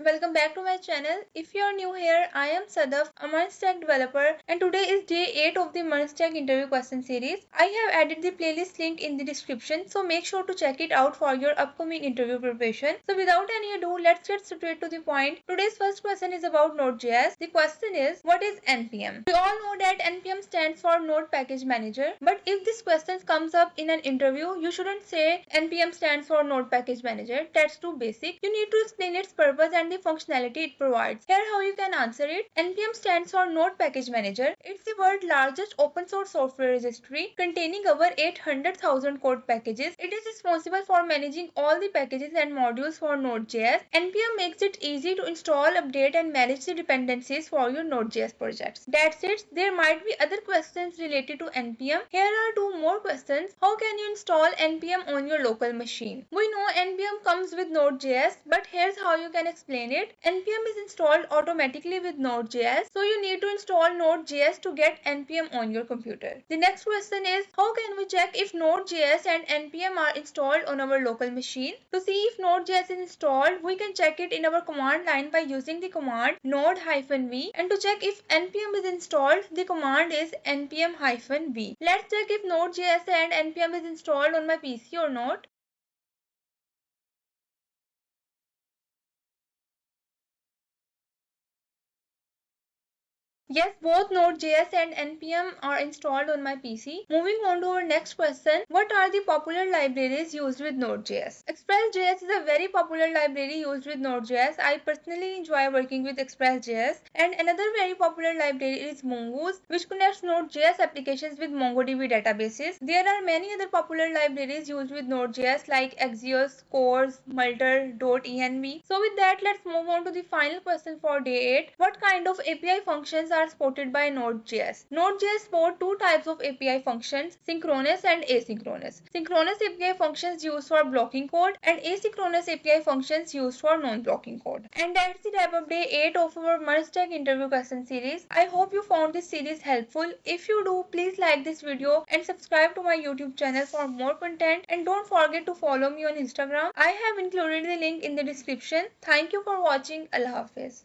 welcome back to my channel. If you are new here, I am Sadaf, a Munstack developer, and today is day 8 of the Munstack interview question series. I have added the playlist link in the description, so make sure to check it out for your upcoming interview preparation. So without any ado, let's get straight to the point. Today's first question is about Node.js. The question is, what is NPM? We all know that NPM stands for Node Package Manager, but if this question comes up in an interview, you shouldn't say NPM stands for Node Package Manager. That's too basic. You need to explain its purpose and the functionality it provides. Here how you can answer it. NPM stands for Node Package Manager. It's the world's largest open source software registry containing over 800,000 code packages. It is responsible for managing all the packages and modules for Node.js. NPM makes it easy to install, update and manage the dependencies for your Node.js projects. That's it. There might be other questions related to NPM. Here are two more questions. How can you install NPM on your local machine? We know NPM comes with Node.js, but here's how you can explain it. NPM is installed automatically with Node.js, so you need to install Node.js to get NPM on your computer. The next question is, how can we check if Node.js and NPM are installed on our local machine? To see if Node.js is installed, we can check it in our command line by using the command node-v, and to check if NPM is installed, the command is npm-v. Let's check if Node.js and NPM is installed on my PC or not. Yes, both Node.js and NPM are installed on my PC. Moving on to our next question, what are the popular libraries used with Node.js? Express.js is a very popular library used with Node.js. I personally enjoy working with Express.js. And another very popular library is Mongoose, which connects Node.js applications with MongoDB databases. There are many other popular libraries used with Node.js like Axios, Cores, Multer, .env. So with that, let's move on to the final question for day 8. What kind of API functions are supported by Node.js? Node.js supports two types of API functions, synchronous and asynchronous. Synchronous API functions used for blocking code and asynchronous API functions used for non-blocking code. And that's the wrap of day 8 of our Munstack interview question series. I hope you found this series helpful. If you do, please like this video and subscribe to my YouTube channel for more content, and don't forget to follow me on Instagram. I have included the link in the description. Thank you for watching. Allah Hafiz.